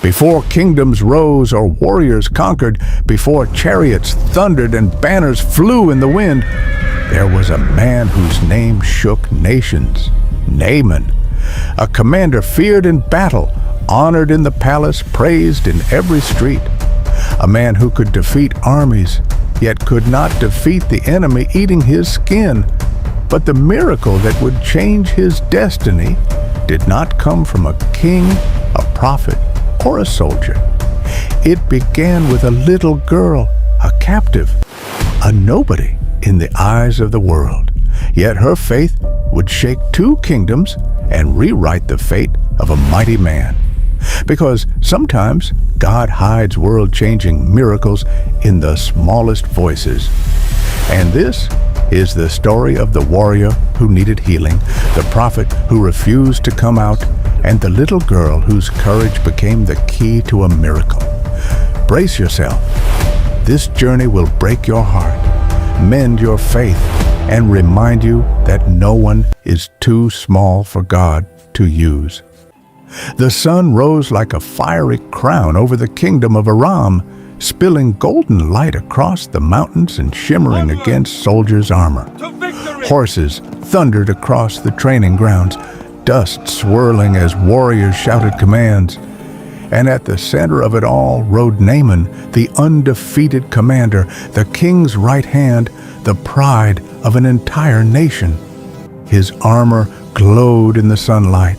Before kingdoms rose or warriors conquered, before chariots thundered and banners flew in the wind, there was a man whose name shook nations, Naaman, a commander feared in battle, honored in the palace, praised in every street, a man who could defeat armies, yet could not defeat the enemy eating his skin. But the miracle that would change his destiny did not come from a king, a prophet, or a soldier. It began with a little girl, a captive, a nobody in the eyes of the world. Yet her faith would shake 2 kingdoms and rewrite the fate of a mighty man. Because sometimes God hides world-changing miracles in the smallest voices. And this is the story of the warrior who needed healing, the prophet who refused to come out, and the little girl whose courage became the key to a miracle. Brace yourself. This journey will break your heart, mend your faith, and remind you that no one is too small for God to use. The sun rose like a fiery crown over the kingdom of Aram, spilling golden light across the mountains and shimmering against soldiers' armor. Horses thundered across the training grounds, dust swirling as warriors shouted commands. And at the center of it all rode Naaman, the undefeated commander, the king's right hand, the pride of an entire nation. His armor glowed in the sunlight.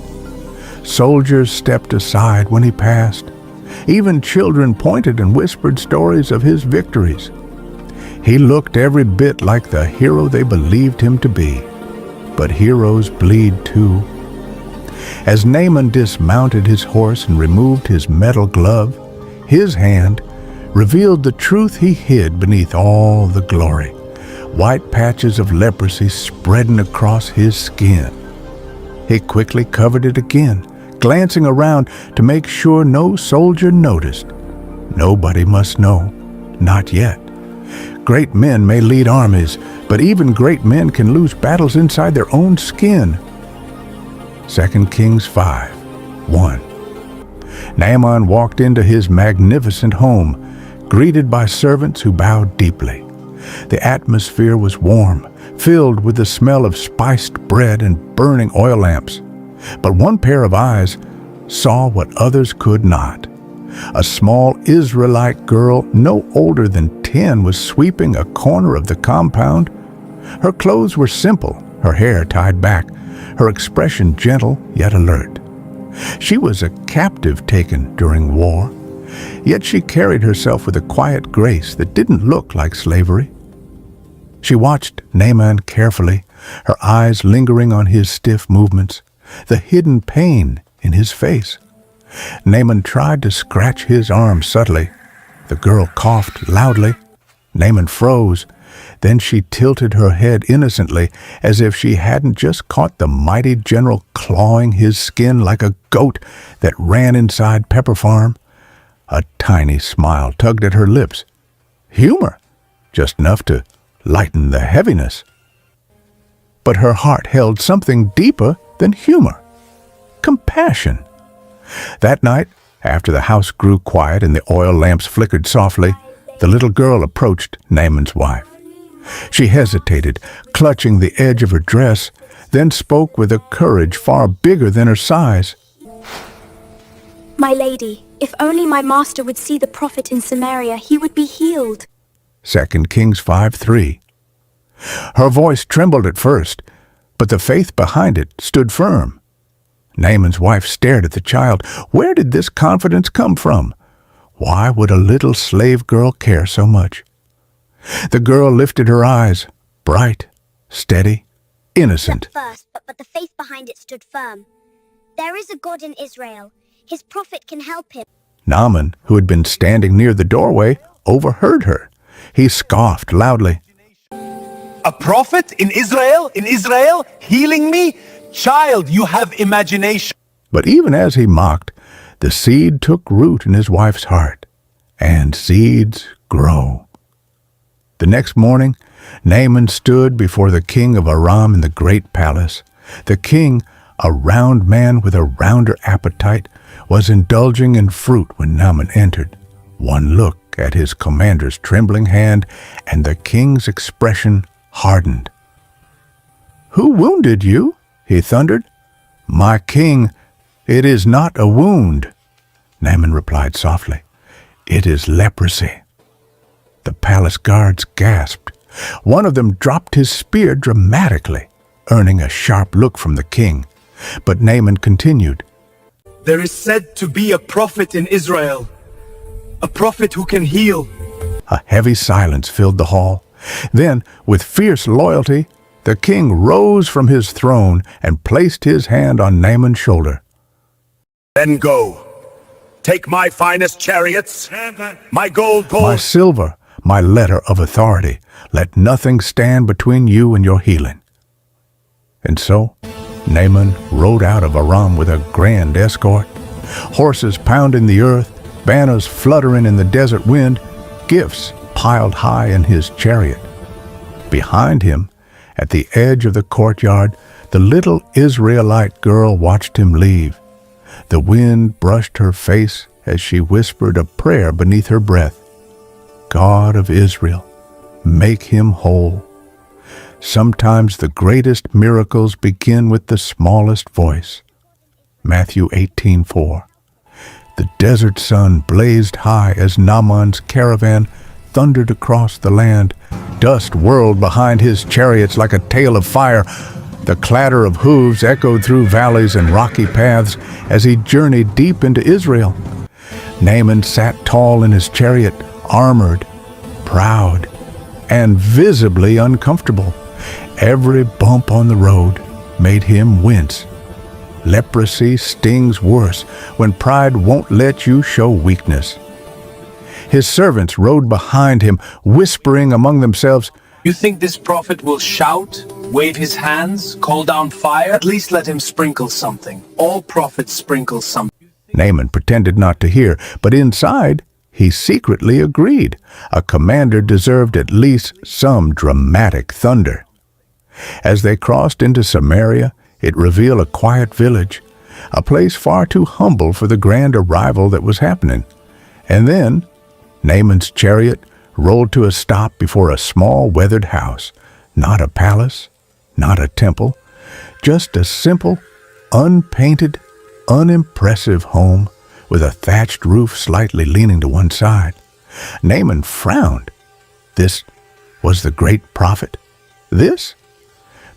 Soldiers stepped aside when he passed. Even children pointed and whispered stories of his victories. He looked every bit like the hero they believed him to be. But heroes bleed too. As Naaman dismounted his horse and removed his metal glove, his hand revealed the truth he hid beneath all the glory. White patches of leprosy spreading across his skin. He quickly covered it again, glancing around to make sure no soldier noticed. Nobody must know, not yet. Great men may lead armies, but even great men can lose battles inside their own skin. 2 Kings 5:1. Naaman walked into his magnificent home, greeted by servants who bowed deeply. The atmosphere was warm, filled with the smell of spiced bread and burning oil lamps. But one pair of eyes saw what others could not. A small Israelite girl, no older than 10, was sweeping a corner of the compound. Her clothes were simple, her hair tied back, her expression gentle yet alert. She was a captive taken during war, yet she carried herself with a quiet grace that didn't look like slavery. She watched Naaman carefully, her eyes lingering on his stiff movements, the hidden pain in his face. Naaman tried to scratch his arm subtly. The girl coughed loudly. Naaman froze. Then she tilted her head innocently, as if she hadn't just caught the mighty general clawing his skin like a goat that ran inside Pepper Farm. A tiny smile tugged at her lips. Humor, just enough to lighten the heaviness. But her heart held something deeper than humor. Compassion. That night, after the house grew quiet and the oil lamps flickered softly, the little girl approached Naaman's wife. She hesitated, clutching the edge of her dress, then spoke with a courage far bigger than her size. My lady, if only my master would see the prophet in Samaria, he would be healed. 2 Kings 5:3. Her voice trembled at first, but the faith behind it stood firm. Naaman's wife stared at the child. Where did this confidence come from? Why would a little slave girl care so much? The girl lifted her eyes, bright, steady, innocent. At first, but the faith behind it stood firm. There is a God in Israel. His prophet can help him. Naaman, who had been standing near the doorway, overheard her. He scoffed loudly. A prophet in Israel? In Israel? Healing me? Child, you have imagination. But even as he mocked, the seed took root in his wife's heart, and seeds grow. The next morning, Naaman stood before the king of Aram in the great palace. The king, a round man with a rounder appetite, was indulging in fruit when Naaman entered. One look at his commander's trembling hand, and the king's expression hardened. "Who wounded you?" he thundered. "My king, it is not a wound," Naaman replied softly. "It is leprosy." The palace guards gasped. One of them dropped his spear dramatically, earning a sharp look from the king. But Naaman continued. There is said to be a prophet in Israel, a prophet who can heal. A heavy silence filled the hall. Then, with fierce loyalty, the king rose from his throne and placed his hand on Naaman's shoulder. Then go. Take my finest chariots, my gold "My poles, silver, my letter of authority. Let nothing stand between you and your healing." And so, Naaman rode out of Aram with a grand escort. Horses pounding the earth, banners fluttering in the desert wind, gifts piled high in his chariot. Behind him, at the edge of the courtyard, the little Israelite girl watched him leave. The wind brushed her face as she whispered a prayer beneath her breath. "God of Israel, make him whole." Sometimes the greatest miracles begin with the smallest voice. Matthew 18:4. The desert sun blazed high as Naaman's caravan thundered across the land. Dust whirled behind his chariots like a tail of fire. The clatter of hooves echoed through valleys and rocky paths as he journeyed deep into Israel. Naaman sat tall in his chariot, armored, proud, and visibly uncomfortable. Every bump on the road made him wince. Leprosy stings worse when pride won't let you show weakness. His servants rode behind him, whispering among themselves, You think this prophet will shout, wave his hands, call down fire? At least let him sprinkle something. All prophets sprinkle something. Naaman pretended not to hear, but inside he secretly agreed. A commander deserved at least some dramatic thunder. As they crossed into Samaria, it revealed a quiet village, a place far too humble for the grand arrival that was happening. And then Naaman's chariot rolled to a stop before a small weathered house, not a palace, not a temple, just a simple, unpainted, unimpressive home with a thatched roof slightly leaning to one side. Naaman frowned. This was the great prophet. This?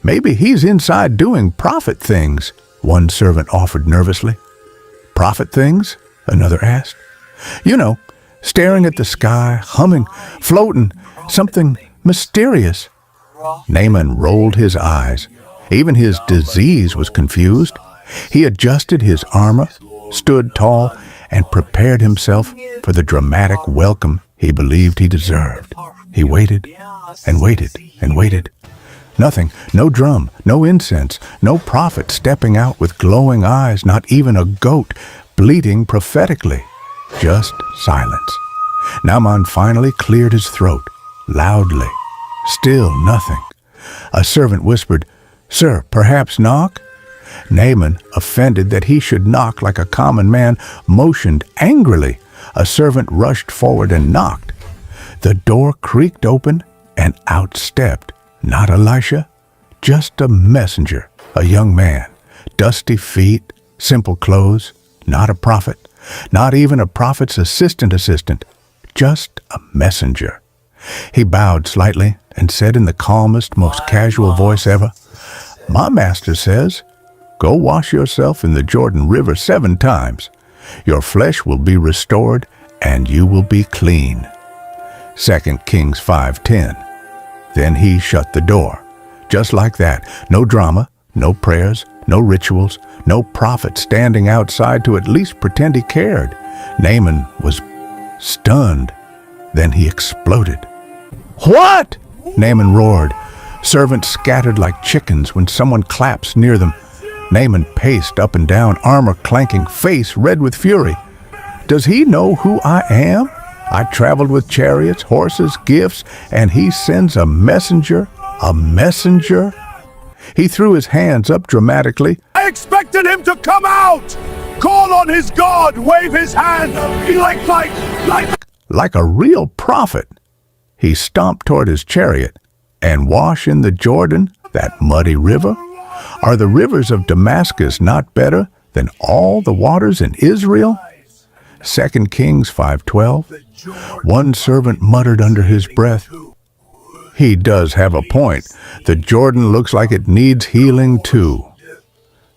Maybe he's inside doing prophet things, one servant offered nervously. Prophet things? Another asked. You know, staring at the sky, humming, floating, something mysterious. Naaman rolled his eyes. Even his disease was confused. He adjusted his armor, stood tall, and prepared himself for the dramatic welcome he believed he deserved. He waited and waited and waited. Nothing, no drum, no incense, no prophet stepping out with glowing eyes, not even a goat bleating prophetically. Just silence. Naaman finally cleared his throat, loudly. Still nothing. A servant whispered, "Sir, perhaps knock?" Naaman, offended that he should knock like a common man, motioned angrily. A servant rushed forward and knocked. The door creaked open, and out stepped, not Elisha, just a messenger, a young man, dusty feet, simple clothes, not a prophet, not even a prophet's assistant, just a messenger. He bowed slightly and said in the calmest, most casual voice ever, "My master says, go wash yourself in the Jordan River 7 times. Your flesh will be restored and you will be clean." 2 Kings 5:10. Then he shut the door. Just like that, no drama, no prayers, no rituals, no prophet standing outside to at least pretend he cared. Naaman was stunned. Then he exploded. "What?" Naaman roared. Servants scattered like chickens when someone claps near them. Naaman paced up and down, armor clanking, face red with fury. "Does he know who I am? I traveled with chariots, horses, gifts, and he sends a messenger? A messenger?" He threw his hands up dramatically. I expected him to come out! Call on his God! Wave his hand! Be Like a real prophet, he stomped toward his chariot, and wash in the Jordan, that muddy river? Are the rivers of Damascus not better than all the waters in Israel? 2 Kings 5:12. One servant muttered under his breath, "He does have a point. The Jordan looks like it needs healing too."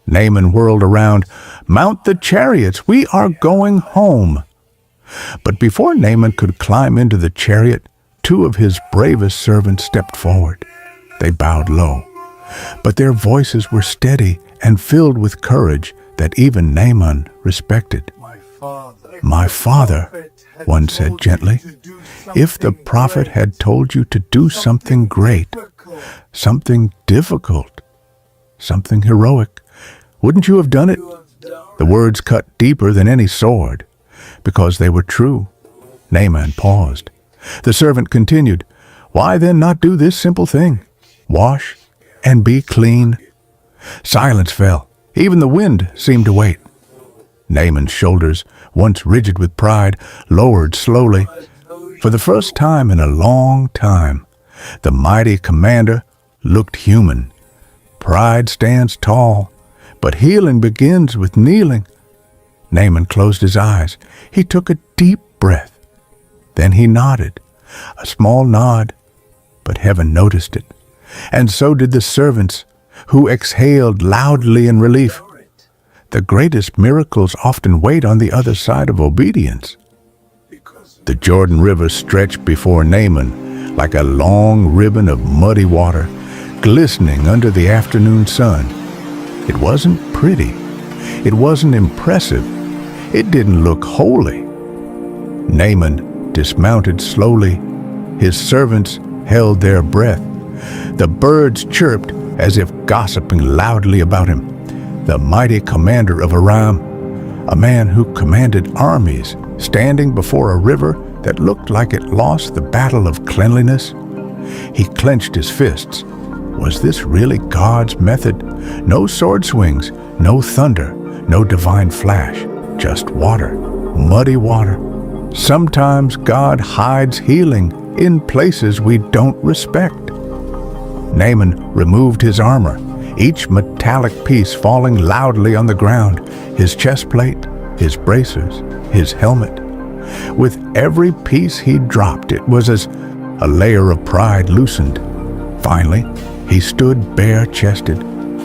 Naaman whirled around. "Mount the chariots. We are going home." But before Naaman could climb into the chariot, two of his bravest servants stepped forward. They bowed low, but their voices were steady and filled with courage that even Naaman respected. "My father," one said gently, "if the prophet had told you to do something great, something difficult, something heroic, wouldn't you have done it?" The words cut deeper than any sword, because they were true. Naaman paused. The servant continued, "Why then not do this simple thing? Wash and be clean." Silence fell. Even the wind seemed to wait. Naaman's shoulders, once rigid with pride, lowered slowly. For the first time in a long time, the mighty commander looked human. Pride stands tall, but healing begins with kneeling. Naaman closed his eyes. He took a deep breath. Then he nodded, a small nod, but heaven noticed it. And so did the servants, who exhaled loudly in relief. The greatest miracles often wait on the other side of obedience. The Jordan River stretched before Naaman like a long ribbon of muddy water, glistening under the afternoon sun. It wasn't pretty. It wasn't impressive. It didn't look holy. Naaman dismounted slowly. His servants held their breath. The birds chirped as if gossiping loudly about him. The mighty commander of Aram, a man who commanded armies, standing before a river that looked like it lost the battle of cleanliness. He clenched his fists. Was this really God's method? No sword swings, no thunder, no divine flash, just water, muddy water. Sometimes God hides healing in places we don't respect. Naaman removed his armor, each metallic piece falling loudly on the ground, his chest plate, his bracers, his helmet. With every piece he dropped, it was as a layer of pride loosened. Finally, he stood bare-chested,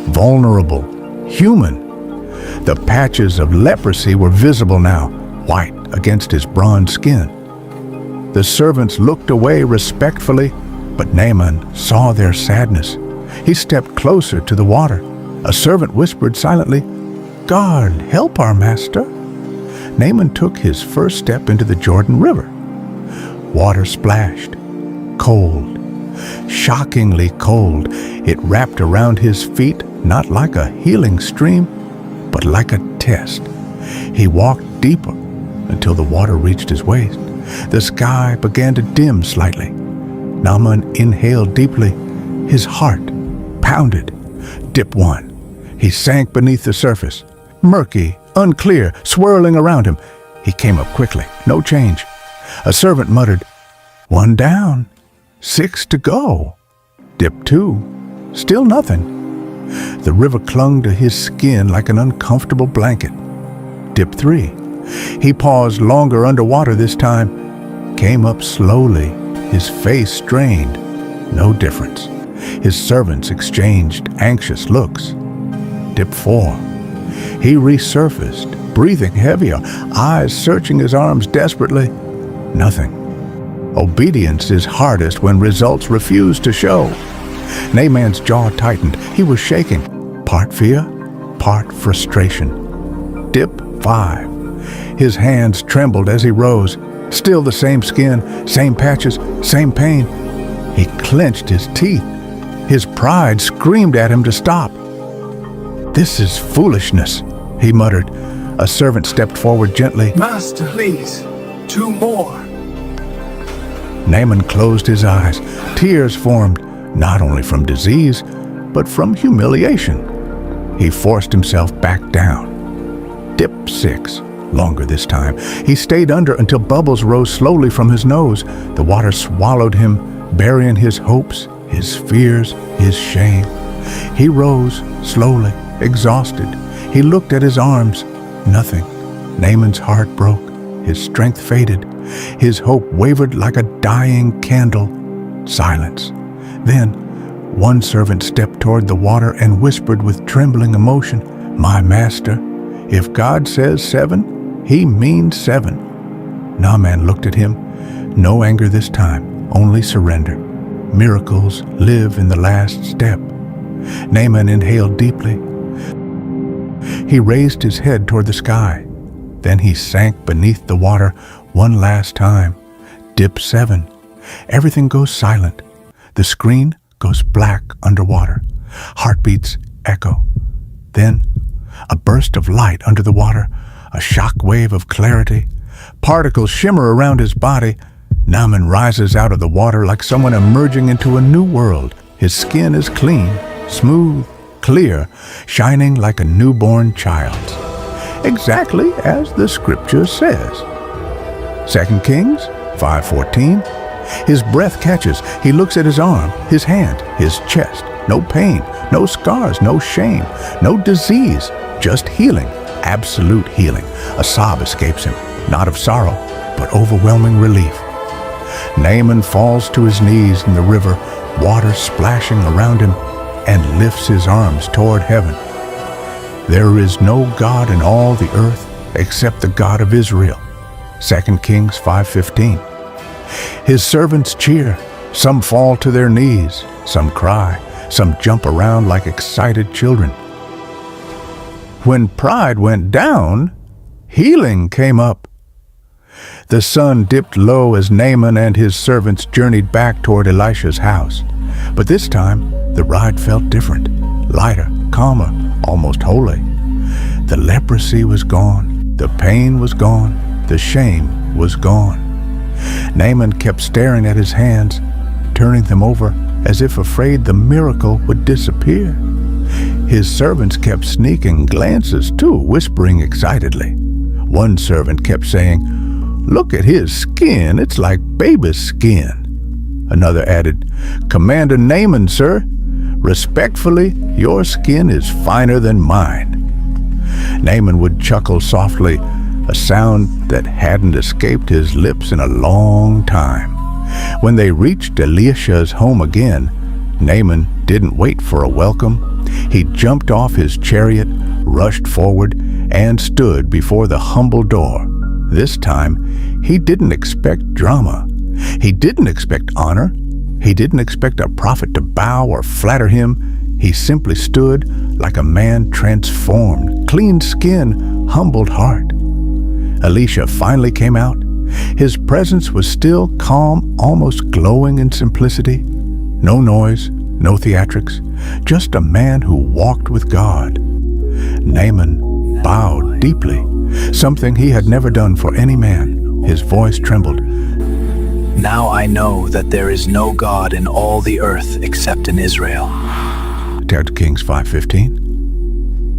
vulnerable, human. The patches of leprosy were visible now, white against his bronze skin. The servants looked away respectfully, but Naaman saw their sadness. He stepped closer to the water. A servant whispered silently, "God, help our master." Naaman took his first step into the Jordan River. Water splashed, cold, shockingly cold. It wrapped around his feet, not like a healing stream, but like a test. He walked deeper until the water reached his waist. The sky began to dim slightly. Naaman inhaled deeply. His heart pounded. Dip one. He sank beneath the surface. Murky, unclear, swirling around him. He came up quickly. No change. A servant muttered, "One down. 6 to go." Dip 2. Still nothing. The river clung to his skin like an uncomfortable blanket. Dip 3. He paused longer underwater this time. Came up slowly, his face strained. No difference. His servants exchanged anxious looks. Dip 4. He resurfaced, breathing heavier, eyes searching his arms desperately. Nothing. Obedience is hardest when results refuse to show. Naaman's jaw tightened. He was shaking, part fear, part frustration. Dip 5. His hands trembled as he rose. Still the same skin, same patches, same pain. He clenched his teeth. His pride screamed at him to stop. "This is foolishness," he muttered. A servant stepped forward gently. Master, please, 2 more. Naaman closed his eyes. Tears formed, not only from disease, but from humiliation. He forced himself back down. Dip 6. Longer this time. He stayed under until bubbles rose slowly from his nose. The water swallowed him, burying his hopes, his fears, his shame. He rose slowly, exhausted. He looked at his arms. Nothing. Naaman's heart broke. His strength faded. His hope wavered like a dying candle. Silence. Then one servant stepped toward the water and whispered with trembling emotion, "My master, if God says 7, he means 7. Naaman looked at him. No anger this time, only surrender. Miracles live in the last step. Naaman inhaled deeply. He raised his head toward the sky. Then he sank beneath the water one last time. Dip 7. Everything goes silent. The screen goes black underwater. Heartbeats echo. Then a burst of light under the water, a shock wave of clarity. Particles shimmer around his body. Naaman rises out of the water like someone emerging into a new world. His skin is clean, smooth, clear, shining like a newborn child's. Exactly as the scripture says. 2 Kings 5:14. His breath catches. He looks at his arm, his hand, his chest. No pain, no scars, no shame, no disease, just healing, absolute healing. A sob escapes him, not of sorrow, but overwhelming relief. Naaman falls to his knees in the river, water splashing around him, and lifts his arms toward heaven. There is no God in all the earth except the God of Israel. 2 Kings 5:15. His servants cheer. Some fall to their knees. Some cry. Some jump around like excited children. When pride went down, healing came up. The sun dipped low as Naaman and his servants journeyed back toward Elisha's house. But this time, the ride felt different, lighter, calmer, almost holy. The leprosy was gone, the pain was gone, the shame was gone. Naaman kept staring at his hands, turning them over as if afraid the miracle would disappear. His servants kept sneaking glances too, whispering excitedly. One servant kept saying, "Look at his skin, it's like baby's skin." Another added, "Commander Naaman, sir, respectfully, your skin is finer than mine." Naaman would chuckle softly, a sound that hadn't escaped his lips in a long time. When they reached Elisha's home again, Naaman didn't wait for a welcome. He jumped off his chariot, rushed forward, and stood before the humble door. This time, he didn't expect drama. He didn't expect honor. He didn't expect a prophet to bow or flatter him. He simply stood like a man transformed, clean skin, humbled heart. Elisha finally came out. His presence was still calm, almost glowing in simplicity. No noise, no theatrics, just a man who walked with God. Naaman bowed deeply, something he had never done for any man. His voice trembled. Now I know that there is no God in all the earth except in Israel. 2 Kings 5:15.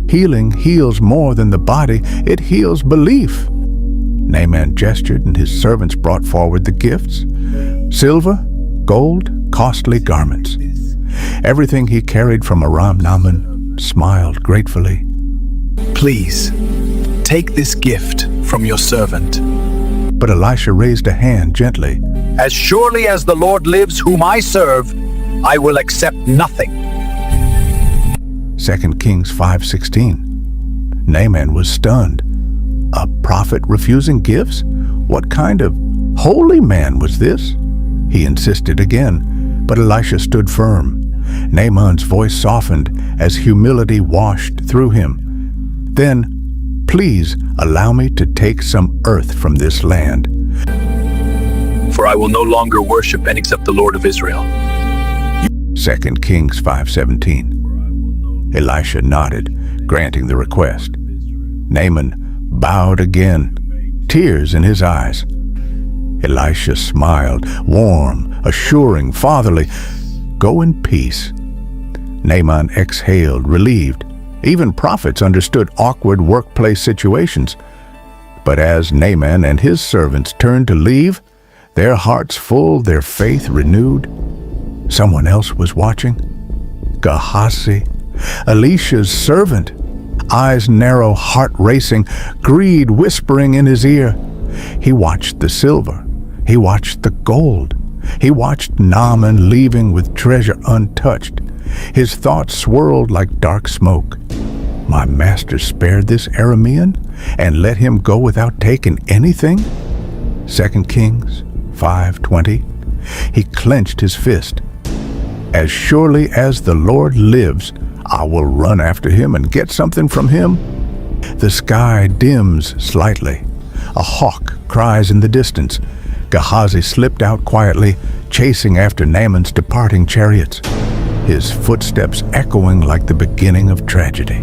Healing heals more than the body, it heals belief. Naaman gestured and his servants brought forward the gifts. Silver, gold, costly garments. Everything he carried from Aram. Naaman smiled gratefully. Please, take this gift from your servant. But Elisha raised a hand gently. As surely as the Lord lives whom I serve, I will accept nothing. 2 Kings 5:16. Naaman was stunned. A prophet refusing gifts? What kind of holy man was this? He insisted again, but Elisha stood firm. Naaman's voice softened as humility washed through him. Then, please allow me to take some earth from this land. For I will no longer worship any except the Lord of Israel. 2 Kings 5:17. Elisha nodded, granting the request. Naaman bowed again, tears in his eyes. Elisha smiled, warm, assuring, fatherly. Go in peace. Naaman exhaled, relieved. Even prophets understood awkward workplace situations. But as Naaman and his servants turned to leave, their hearts full, their faith renewed, someone else was watching. Gehazi, Elisha's servant, eyes narrow, heart racing, greed whispering in his ear. He watched the silver. He watched the gold. He watched Naaman leaving with treasure untouched. His thoughts swirled like dark smoke. My master spared this Aramean and let him go without taking anything? 2 Kings 5:20. He clenched his fist. As surely as the Lord lives, I will run after him and get something from him. The sky dims slightly. A hawk cries in the distance. Gehazi slipped out quietly, chasing after Naaman's departing chariots, his footsteps echoing like the beginning of tragedy.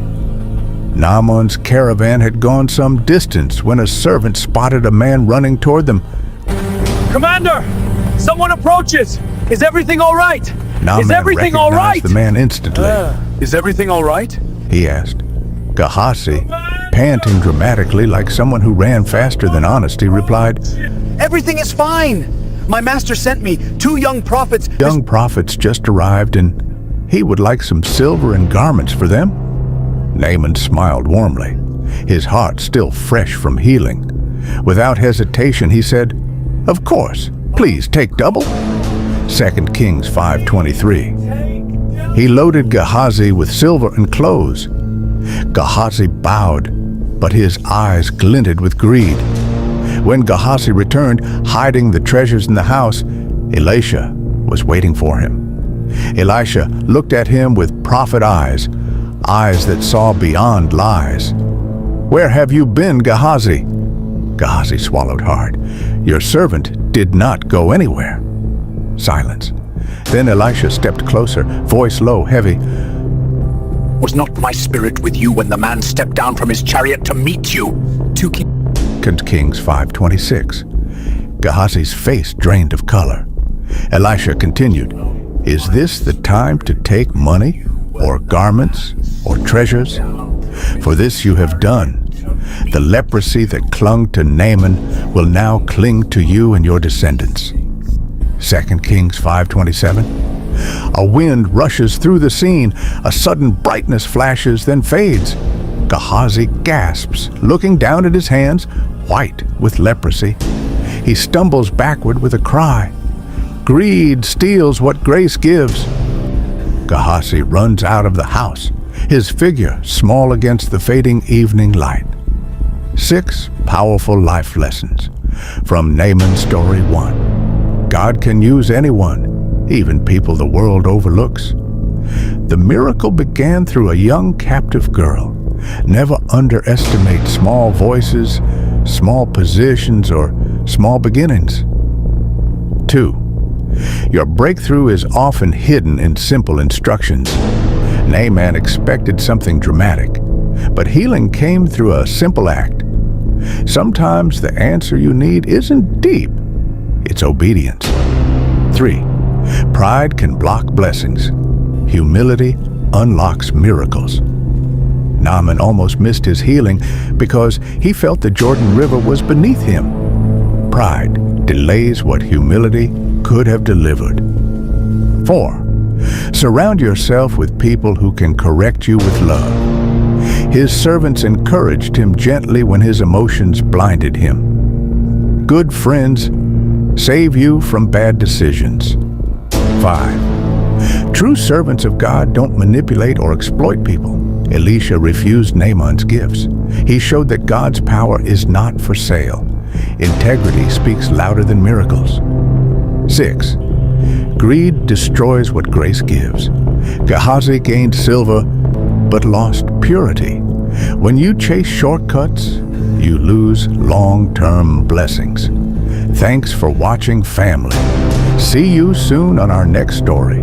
Naaman's caravan had gone some distance when a servant spotted a man running toward them. Commander! Someone approaches! Is everything all right? Naaman Is everything all right? recognized the man instantly. Is everything all right? He asked. Gehazi, panting dramatically like someone who ran faster than honesty, replied, Everything is fine. My master sent me 2 young prophets. young prophets just arrived and he would like some silver and garments for them. Naaman smiled warmly, his heart still fresh from healing. Without hesitation, he said, Of course, please take double. 2 Kings 5:23. He loaded Gehazi with silver and clothes. Gehazi bowed, but his eyes glinted with greed. When Gehazi returned, hiding the treasures in the house, Elisha was waiting for him. Elisha looked at him with prophet eyes, eyes that saw beyond lies. Where have you been, Gehazi? Gehazi swallowed hard. Your servant did not go anywhere. Silence. Then Elisha stepped closer, voice low, heavy. Was not my spirit with you when the man stepped down from his chariot to meet you? 2 Kings 5:26. Gehazi's face drained of color. Elisha continued, Is this the time to take money, or garments, or treasures? For this you have done. The leprosy that clung to Naaman will now cling to you and your descendants. 2 Kings 5:27. A wind rushes through the scene. A sudden brightness flashes, then fades. Gehazi gasps, looking down at his hands, white with leprosy. He stumbles backward with a cry. Greed steals what grace gives. Gehazi runs out of the house, his figure small against the fading evening light. 6 powerful life lessons from Naaman's story 1. God can use anyone, even people the world overlooks. The miracle began through a young captive girl. Never underestimate small voices, small positions, or small beginnings. 2. Your breakthrough is often hidden in simple instructions. Naaman expected something dramatic, but healing came through a simple act. Sometimes the answer you need isn't deep, it's obedience. 3. Pride can block blessings. Humility unlocks miracles. Naaman almost missed his healing because he felt the Jordan River was beneath him. Pride delays what humility could have delivered. 4. Surround yourself with people who can correct you with love. His servants encouraged him gently when his emotions blinded him. Good friends save you from bad decisions. 5. True servants of God don't manipulate or exploit people. Elisha refused Naaman's gifts. He showed that God's power is not for sale. Integrity speaks louder than miracles. 6. Greed destroys what grace gives. Gehazi gained silver, but lost purity. When you chase shortcuts, you lose long-term blessings. Thanks for watching, family. See you soon on our next story.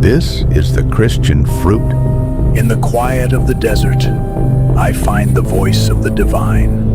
This is the Christian fruit. In the quiet of the desert, I find the voice of the divine.